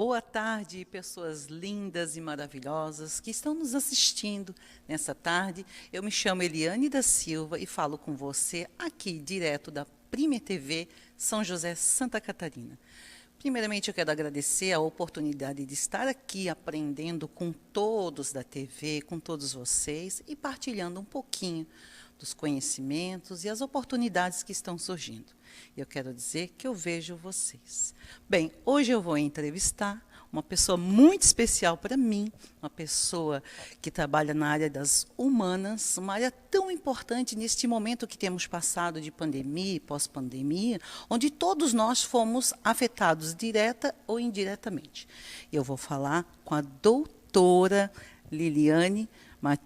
Boa tarde, pessoas lindas e maravilhosas que estão nos assistindo nessa tarde. Eu me chamo Eliane da Silva e falo com você aqui, direto da Prime TV, São José, Santa Catarina. Primeiramente, eu quero agradecer a oportunidade de estar aqui aprendendo com todos da TV, com todos vocês e partilhando um pouquinho dos conhecimentos e as oportunidades que estão surgindo. Eu quero dizer que eu vejo vocês. Bem, hoje eu vou entrevistar uma pessoa muito especial para mim, uma pessoa que trabalha na área das humanas, uma área tão importante neste momento que temos passado de pandemia e pós-pandemia, onde todos nós fomos afetados direta ou indiretamente. Eu vou falar com a doutora Liliane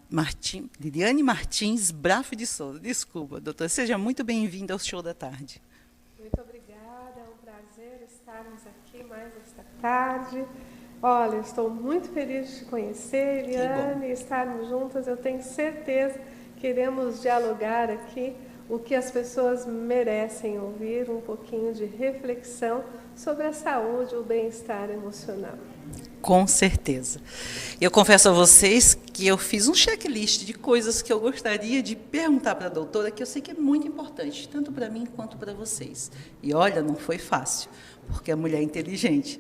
Martins Braf de Souza. Desculpa, doutora. Seja muito bem-vinda ao Show da Tarde. Muito obrigada, é um prazer estarmos aqui mais esta tarde. Olha, estou muito feliz de te conhecer, Eliane, e estarmos juntas. Eu tenho certeza que iremos dialogar aqui o que as pessoas merecem ouvir, um pouquinho de reflexão sobre a saúde e o bem-estar emocional. Com certeza. Eu confesso a vocês que eu fiz um checklist de coisas que eu gostaria de perguntar para a doutora, que eu sei que é muito importante, tanto para mim quanto para vocês. E olha, não foi fácil, porque a mulher é inteligente.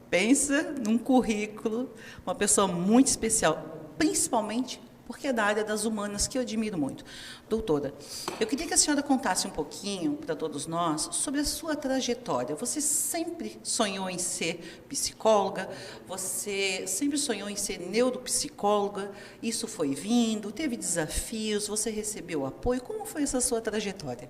Pensa num currículo, uma pessoa muito especial, principalmente porque é da área das humanas, que eu admiro muito. Doutora, eu queria que a senhora contasse um pouquinho para todos nós sobre a sua trajetória. Você sempre sonhou em ser psicóloga, você sempre sonhou em ser neuropsicóloga, isso foi vindo, teve desafios, você recebeu apoio, como foi essa sua trajetória?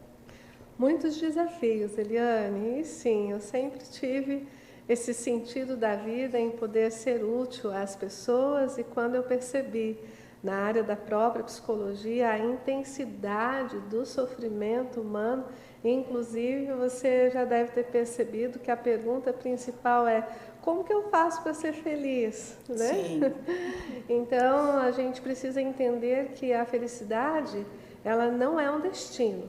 Muitos desafios, Eliane, e sim, eu sempre tive esse sentido da vida em poder ser útil às pessoas, e quando eu percebi na área da própria psicologia a intensidade do sofrimento humano, inclusive você já deve ter percebido que a pergunta principal é: como que eu faço para ser feliz? Né? Sim. Então a gente precisa entender que a felicidade, ela não é um destino,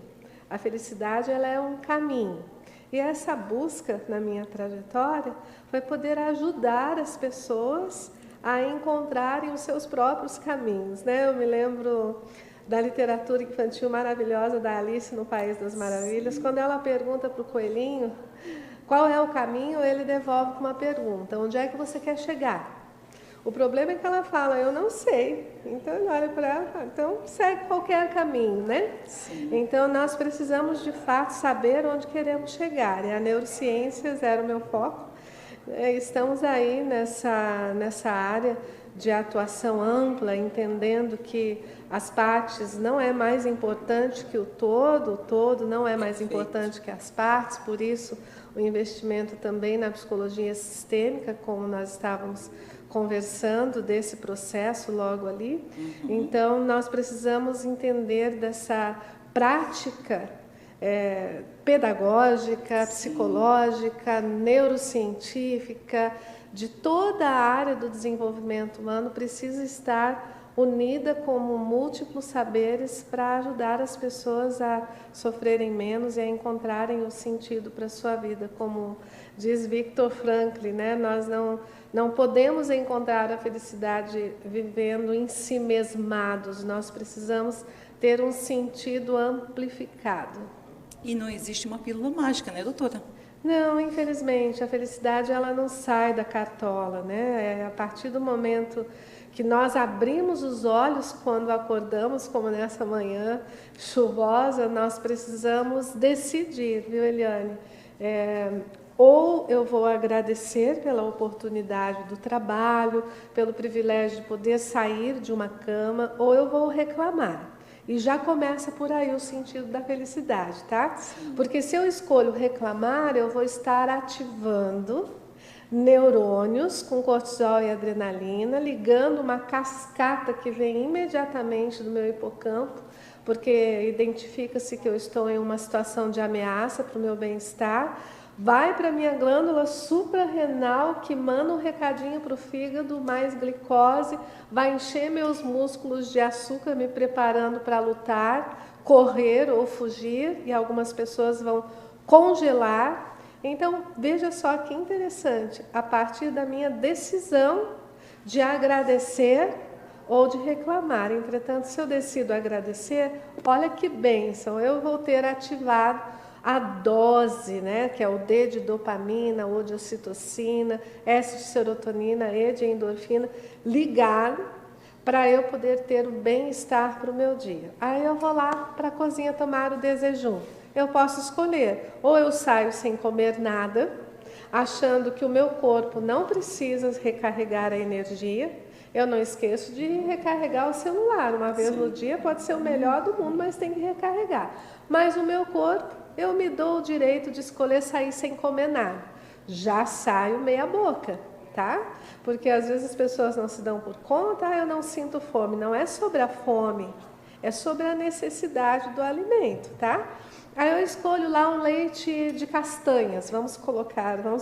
a felicidade ela é um caminho. E essa busca na minha trajetória foi poder ajudar as pessoas a encontrarem os seus próprios caminhos, né? Eu me lembro da literatura infantil maravilhosa da Alice no País das Maravilhas. Quando ela pergunta para o coelhinho qual é o caminho, ele devolve com uma pergunta: onde é que você quer chegar? O problema é que ela fala: eu não sei. Então ele olha para ela e fala: então segue qualquer caminho, né? Sim. Então nós precisamos de fato saber onde queremos chegar, e a neurociências era o meu foco. Estamos aí nessa área de atuação ampla, entendendo que as partes não é mais importante que o todo não é mais importante que as partes, por isso o investimento também na psicologia sistêmica, como nós estávamos conversando desse processo logo ali. Então, nós precisamos entender dessa prática pedagógica, psicológica, neurocientífica, de toda a área do desenvolvimento humano, precisa estar unida como múltiplos saberes para ajudar as pessoas a sofrerem menos e a encontrarem o sentido para a sua vida. Como diz Viktor Frankl, né? Nós não podemos encontrar a felicidade vivendo em si mesmados, nós precisamos ter um sentido amplificado. E não existe uma pílula mágica, né, doutora? Não, infelizmente, a felicidade ela não sai da cartola, né? É a partir do momento que nós abrimos os olhos quando acordamos, como nessa manhã chuvosa, nós precisamos decidir, viu, Eliane? Ou eu vou agradecer pela oportunidade do trabalho, pelo privilégio de poder sair de uma cama, ou eu vou reclamar. E já começa por aí o sentido da felicidade, tá? Sim. Porque se eu escolho reclamar, eu vou estar ativando neurônios com cortisol e adrenalina, ligando uma cascata que vem imediatamente do meu hipocampo, porque identifica-se que eu estou em uma situação de ameaça para o meu bem-estar. Vai para a minha glândula suprarrenal, que manda um recadinho para o fígado, mais glicose, vai encher meus músculos de açúcar, me preparando para lutar, correr ou fugir, e algumas pessoas vão congelar, Então, veja só que interessante, a partir da minha decisão de agradecer ou de reclamar. Entretanto, se eu decido agradecer, olha que bênção, eu vou ter ativado a dose, né, que é o D de dopamina, O de ocitocina, S de serotonina, E de endorfina, ligado para eu poder ter o bem-estar para o meu dia. Aí eu vou lá para a cozinha tomar o desejum. Eu posso escolher, ou eu saio sem comer nada, achando que o meu corpo não precisa recarregar a energia. Eu não esqueço de recarregar o celular. Uma vez no dia pode ser o melhor do mundo, mas tem que recarregar. Mas o meu corpo, eu me dou o direito de escolher sair sem comer nada. Já saio meia boca, tá? Porque às vezes as pessoas não se dão por conta, eu não sinto fome. Não é sobre a fome, é sobre a necessidade do alimento, tá? Aí eu escolho lá um leite de castanhas, vamos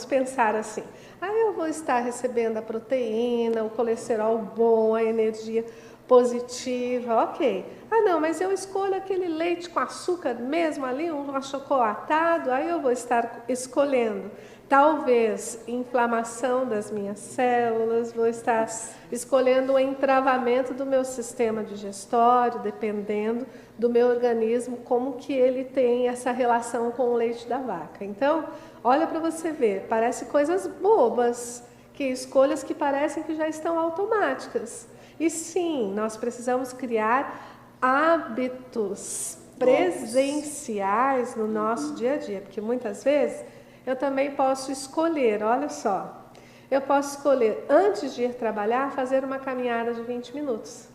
pensar assim. Aí eu vou estar recebendo a proteína, o colesterol bom, a energia positiva, ok. Ah não, mas eu escolho aquele leite com açúcar mesmo ali, um achocolatado, aí eu vou estar escolhendo talvez inflamação das minhas células, vou estar escolhendo o entravamento do meu sistema digestório, dependendo do meu organismo, como que ele tem essa relação com o leite da vaca. Então, olha para você ver, parece coisas bobas, que escolhas que parecem que já estão automáticas. E sim, nós precisamos criar hábitos presenciais no nosso dia a dia, porque muitas vezes eu também posso escolher, olha só, eu posso escolher antes de ir trabalhar fazer uma caminhada de 20 minutos.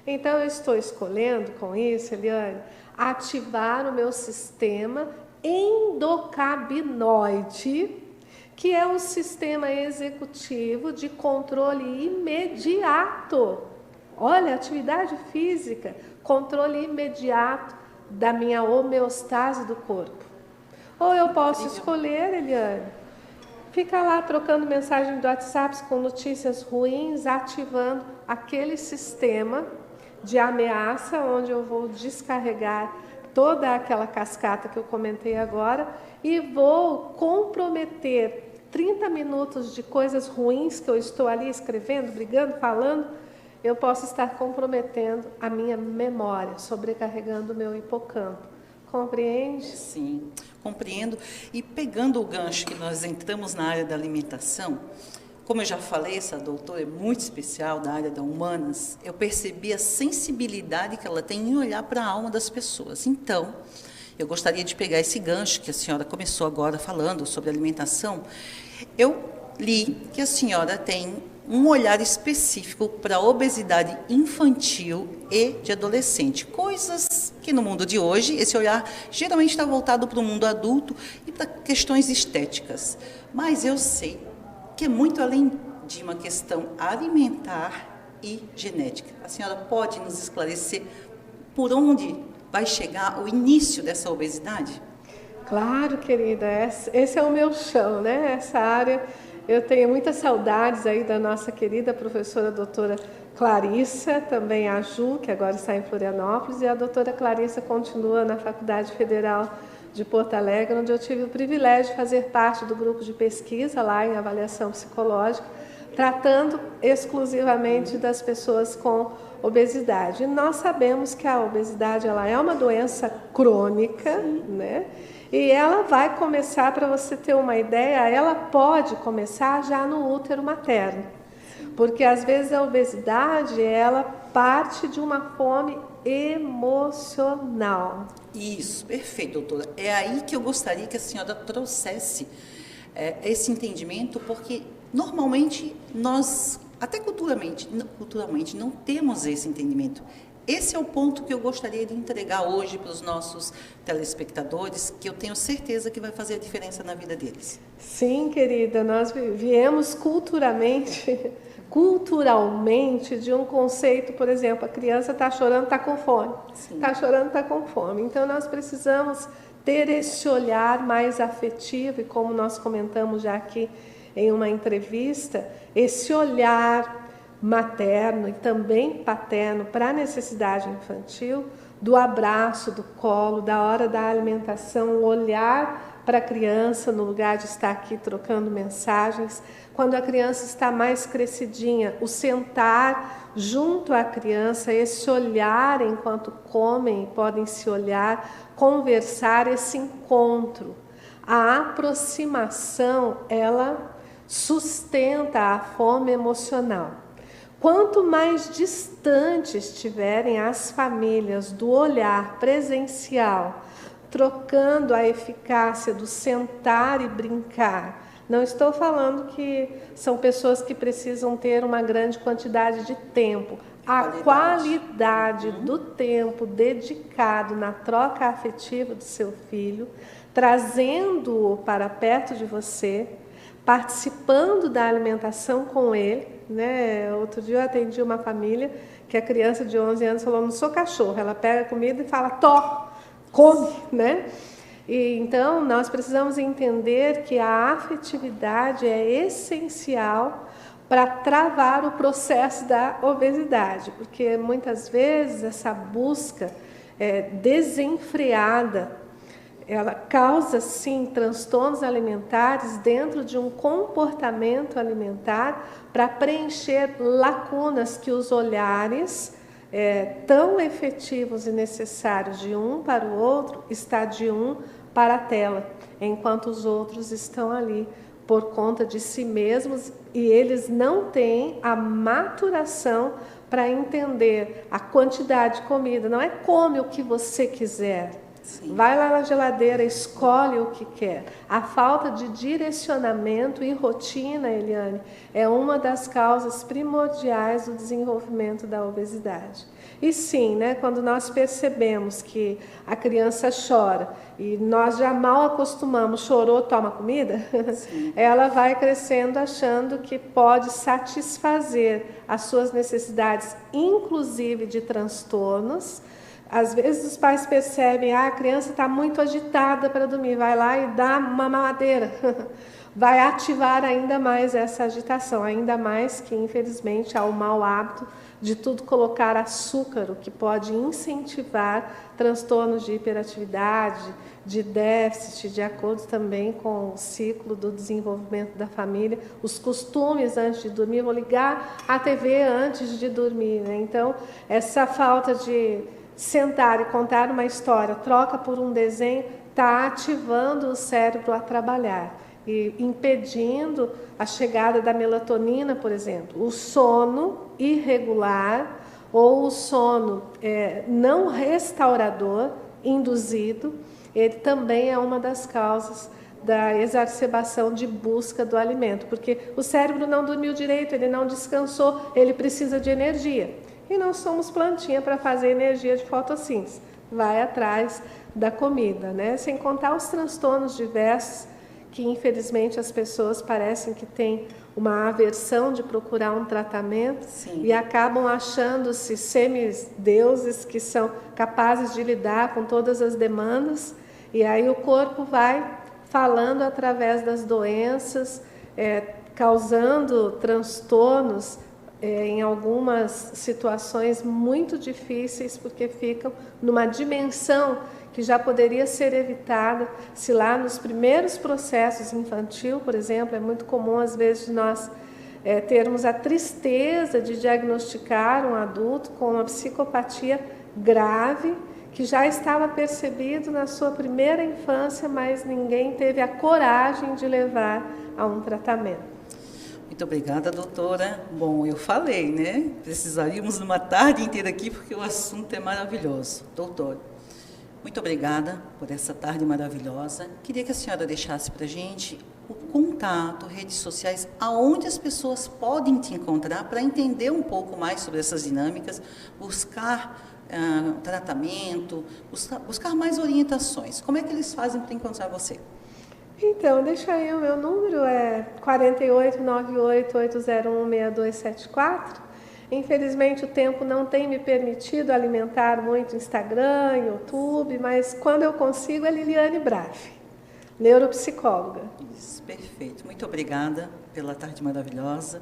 Então eu estou escolhendo com isso, Eliane, ativar o meu sistema endocabinoide, que é um sistema executivo de controle imediato. Olha, atividade física, controle imediato da minha homeostase do corpo. Ou eu posso escolher, Eliane, ficar lá trocando mensagem do WhatsApp com notícias ruins, ativando aquele sistema de ameaça, onde eu vou descarregar toda aquela cascata que eu comentei agora e vou comprometer 30 minutos de coisas ruins que eu estou ali escrevendo, brigando, falando, eu posso estar comprometendo a minha memória, sobrecarregando o meu hipocampo. Compreende? Sim, compreendo. E pegando o gancho que nós entramos na área da alimentação, como eu já falei, essa doutora é muito especial da área da humanas, eu percebi a sensibilidade que ela tem em olhar para a alma das pessoas. Então, eu gostaria de pegar esse gancho que a senhora começou agora falando sobre alimentação. Eu li que a senhora tem um olhar específico para a obesidade infantil e de adolescente. Coisas que no mundo de hoje, esse olhar geralmente está voltado para o mundo adulto e para questões estéticas. Mas eu sei que é muito além de uma questão alimentar e genética. A senhora pode nos esclarecer por onde vai chegar o início dessa obesidade? Claro, querida, esse é o meu chão, né? Essa área, eu tenho muitas saudades aí da nossa querida professora doutora Clarissa, também a Ju, que agora está em Florianópolis, e a doutora Clarissa continua na Faculdade Federal de Porto Alegre, onde eu tive o privilégio de fazer parte do grupo de pesquisa lá em avaliação psicológica, tratando exclusivamente das pessoas com obesidade. E nós sabemos que a obesidade ela é uma doença crônica, né? E ela vai começar, para você ter uma ideia, ela pode começar já no útero materno. Porque às vezes a obesidade, ela parte de uma fome emocional. Isso, perfeito, doutora. É aí que eu gostaria que a senhora trouxesse esse entendimento, porque normalmente nós, até culturalmente, não temos esse entendimento. Esse é o ponto que eu gostaria de entregar hoje para os nossos telespectadores, que eu tenho certeza que vai fazer a diferença na vida deles. Sim, querida, nós viemos culturalmente de um conceito, por exemplo, a criança está chorando, está com fome. Está chorando, está com fome. Então, nós precisamos ter esse olhar mais afetivo, e como nós comentamos já aqui em uma entrevista, esse olhar materno e também paterno para a necessidade infantil, do abraço, do colo, da hora da alimentação, o olhar para a criança, no lugar de estar aqui trocando mensagens. Quando a criança está mais crescidinha, o sentar junto à criança, esse olhar enquanto comem, podem se olhar, conversar, esse encontro. A aproximação, ela sustenta a fome emocional. Quanto mais distantes estiverem as famílias do olhar presencial, trocando a eficácia do sentar e brincar. Não estou falando que são pessoas que precisam ter uma grande quantidade de tempo. A qualidade do tempo dedicado na troca afetiva do seu filho, trazendo-o para perto de você, participando da alimentação com ele, né? Outro dia eu atendi uma família que a criança de 11 anos falou: não sou cachorro, ela pega a comida e fala: tó, come, né? E então nós precisamos entender que a afetividade é essencial para travar o processo da obesidade, porque muitas vezes essa busca desenfreada, ela causa, sim, transtornos alimentares dentro de um comportamento alimentar para preencher lacunas que os olhares tão efetivos e necessários de um para o outro está de um para a tela, enquanto os outros estão ali por conta de si mesmos e eles não têm a maturação para entender a quantidade de comida. Não é come o que você quiser. Sim. Vai lá na geladeira, escolhe o que quer. A falta de direcionamento e rotina, Eliane, é uma das causas primordiais do desenvolvimento da obesidade. E sim, né, quando nós percebemos que a criança chora e nós já mal acostumamos, chorou, toma comida, ela vai crescendo achando que pode satisfazer as suas necessidades, inclusive de transtornos. Às vezes os pais percebem, a criança está muito agitada para dormir, vai lá e dá uma mamadeira. Vai ativar ainda mais essa agitação, ainda mais que, infelizmente, há o mau hábito de tudo colocar açúcar, o que pode incentivar transtornos de hiperatividade, de déficit, de acordo também com o ciclo do desenvolvimento da família, os costumes antes de dormir, vou ligar a TV antes de dormir, né? Então, essa falta de sentar e contar uma história, troca por um desenho, está ativando o cérebro a trabalhar e impedindo a chegada da melatonina, por exemplo. O sono irregular ou o sono não restaurador, induzido, ele também é uma das causas da exacerbação de busca do alimento, porque o cérebro não dormiu direito, ele não descansou, ele precisa de energia. E não somos plantinha para fazer energia de fotossíntese. Vai atrás da comida, né? Sem contar os transtornos diversos que, infelizmente, as pessoas parecem que têm uma aversão de procurar um tratamento. Sim. E acabam achando-se semideuses que são capazes de lidar com todas as demandas. E aí o corpo vai falando através das doenças, causando transtornos em algumas situações muito difíceis, porque ficam numa dimensão que já poderia ser evitada se lá nos primeiros processos infantil, por exemplo, é muito comum às vezes nós termos a tristeza de diagnosticar um adulto com uma psicopatia grave, que já estava percebido na sua primeira infância, mas ninguém teve a coragem de levar a um tratamento. Muito obrigada, doutora. Bom, eu falei, né? Precisaríamos de uma tarde inteira aqui, porque o assunto é maravilhoso. Doutor, muito obrigada por essa tarde maravilhosa. Queria que a senhora deixasse para a gente o contato, redes sociais, aonde as pessoas podem te encontrar para entender um pouco mais sobre essas dinâmicas, buscar tratamento, buscar mais orientações. Como é que eles fazem para encontrar você? Então, deixa aí o meu número, é 4898-801-6274. Infelizmente, o tempo não tem me permitido alimentar muito Instagram, YouTube, mas quando eu consigo é Liliane Braff, neuropsicóloga. Isso, perfeito. Muito obrigada pela tarde maravilhosa.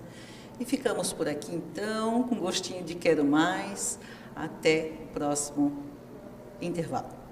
E ficamos por aqui, então, com gostinho de quero mais. Até o próximo intervalo.